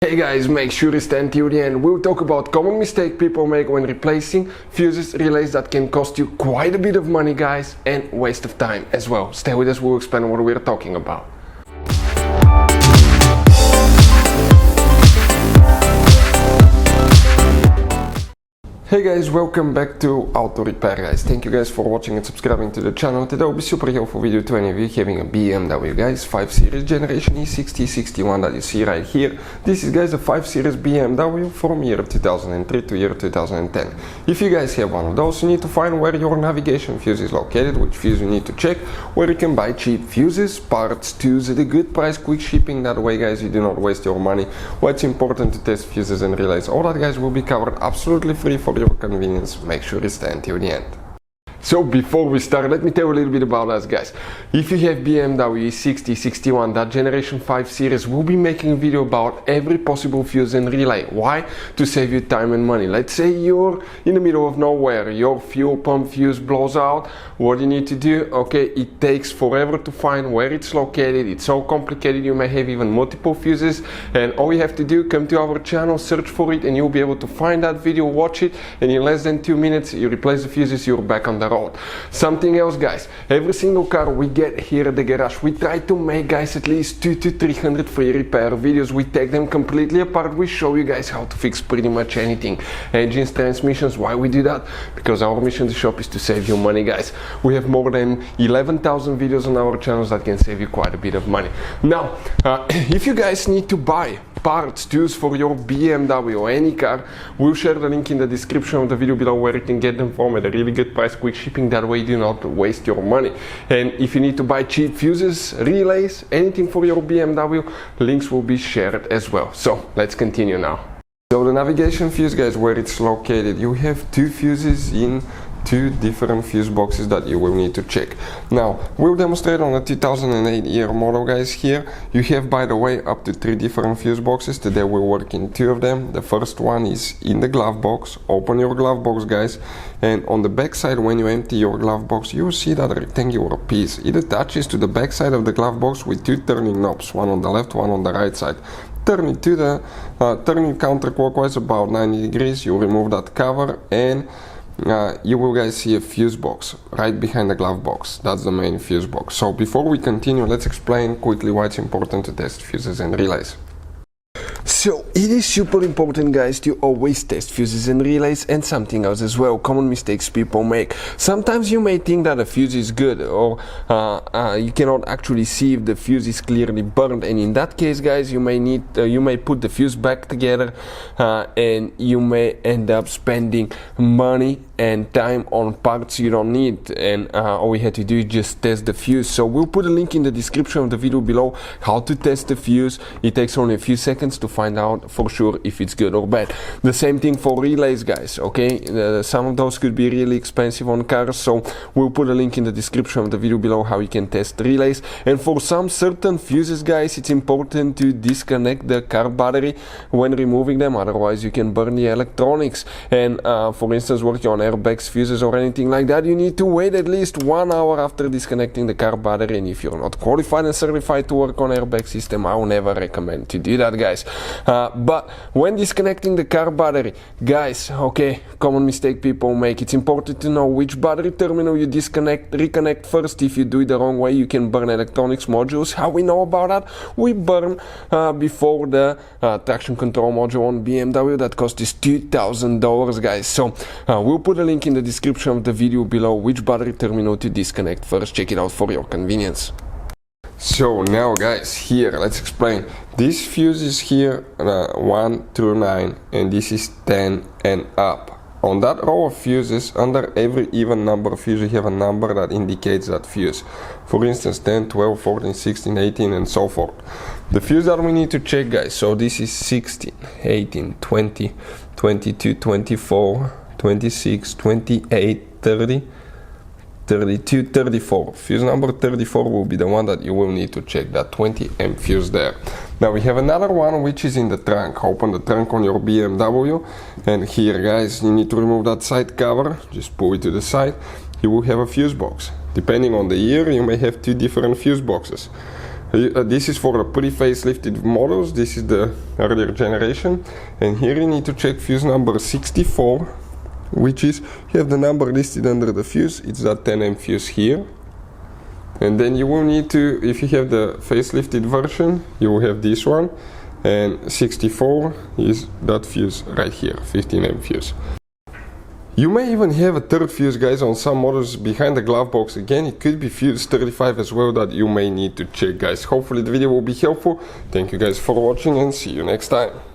Hey guys, make sure to stay till the end. We'll talk about common mistake people make when replacing fuses, relays that can cost you quite a bit of money, guys, and waste of time as well. Stay with us, we'll explain what we're talking about. Hey guys, welcome back to Auto Repair, guys. Thank you guys for watching and subscribing to the channel. Today will be super helpful video to any of you having a BMW, guys, 5 Series generation E60 E61 that you see right here. This is, guys, a 5 Series BMW from year 2003 to year 2010. If you guys have one of those, you need to find where your navigation fuse is located, which fuse you need to check, where you can buy cheap fuses, parts, tools at a good price, quick shipping. That way, guys, you do not waste your money. What's important to test fuses and relays, all that, guys, will be covered absolutely free for your convenience. Make sure you stay until the end. So before we start, let me tell you a little bit about us, guys. If you have BMW E60 E61, that generation 5 series, we'll be making a video about every possible fuse and relay. Why? To save you time and money. Let's say you're in the middle of nowhere, your fuel pump fuse blows out. What do you need to do? Okay, it takes forever to find where it's located. It's so complicated, you may have even multiple fuses, and all you have to do, come to our channel, search for it, and you'll be able to find that video, watch it, and in less than 2 minutes you replace the fuses, you're back on the road. Something else, guys, every single car we get here at the garage, we try to make, guys, at least 200 to 300 free repair videos. We take them completely apart, we show you guys how to fix pretty much anything, engines, transmissions. Why we do that? Because our mission in the shop is to save you money, guys. We have more than 11,000 videos on our channels that can save you quite a bit of money. Now, if you guys need to buy parts, tools for your BMW or any car, we'll share the link in the description of the video below where you can get them from at a really good price, quick shipping. That way you do not waste your money. And if you need to buy cheap fuses, relays, anything for your BMW, links will be shared as well. So let's continue now. So the navigation fuse, guys, where it's located, you have two fuses in two different fuse boxes that you will need to check. Now we'll demonstrate on a 2008 year model, guys. Here you have, by the way, up to 3 different fuse boxes. Today we'll work in 2 of them. The first one is in the glove box. Open your glove box, guys, and on the back side, when you empty your glove box, you will see that rectangular piece. It attaches to the back side of the glove box with 2 turning knobs, one on the left, one on the right side. Turning counterclockwise about 90 degrees, you remove that cover, and you will, guys, see a fuse box right behind the glove box. That's the main fuse box. So before we continue, let's explain quickly why it's important to test fuses and relays. So it is super important, guys, to always test fuses and relays, and something else as well, common mistakes people make. Sometimes you may think that a fuse is good, or you cannot actually see if the fuse is clearly burned, and in that case, guys, you may put the fuse back together, and you may end up spending money and time on parts you don't need, and all you have to do is just test the fuse. So we'll put a link in the description of the video below how to test the fuse. It takes only a few seconds to find out for sure if it's good or bad. The same thing for relays, guys. Okay, some of those could be really expensive on cars, so we'll put a link in the description of the video below how you can test relays. And for some certain fuses, guys, it's important to disconnect the car battery when removing them, otherwise you can burn the electronics. And for instance, working on airbags, fuses, or anything like that, you need to wait at least 1 hour after disconnecting the car battery. And if you're not qualified and certified to work on airbag system, I will never recommend to do that, guys. But when disconnecting the car battery, guys, okay, common mistake people make, it's important to know which battery terminal you reconnect first. If you do it the wrong way, you can burn electronics modules. How we know about that? We burn before the traction control module on BMW that cost us $2,000, guys. So we'll put a link in the description of the video below which battery terminal to disconnect first. Check it out for your convenience. So now, guys, here let's explain. This fuse is here 1 through 9, and this is 10 and up. On that row of fuses, under every even number fuse, you have a number that indicates that fuse. For instance, 10, 12, 14, 16, 18, and so forth. The fuse that we need to check, guys, so this is 16, 18, 20, 22, 24, 26, 28, 30, 32, 34. Fuse number 34 will be the one that you will need to check, that 20 amp fuse there. Now we have another one which is in the trunk. Open the trunk on your BMW, and here, guys, you need to remove that side cover. Just pull it to the side. You will have a fuse box. Depending on the year, you may have 2 different fuse boxes. This is for the pre-facelifted models. This is the earlier generation, and here you need to check fuse number 64, which is, you have the number listed under the fuse, it's that 10M fuse here. And then you will need to, if you have the facelifted version, you will have this one, and 64 is that fuse right here, 15M fuse. You may even have a third fuse, guys, on some models behind the glove box. Again, it could be fuse 35 as well that you may need to check, guys. Hopefully the video will be helpful. Thank you guys for watching, and see you next time.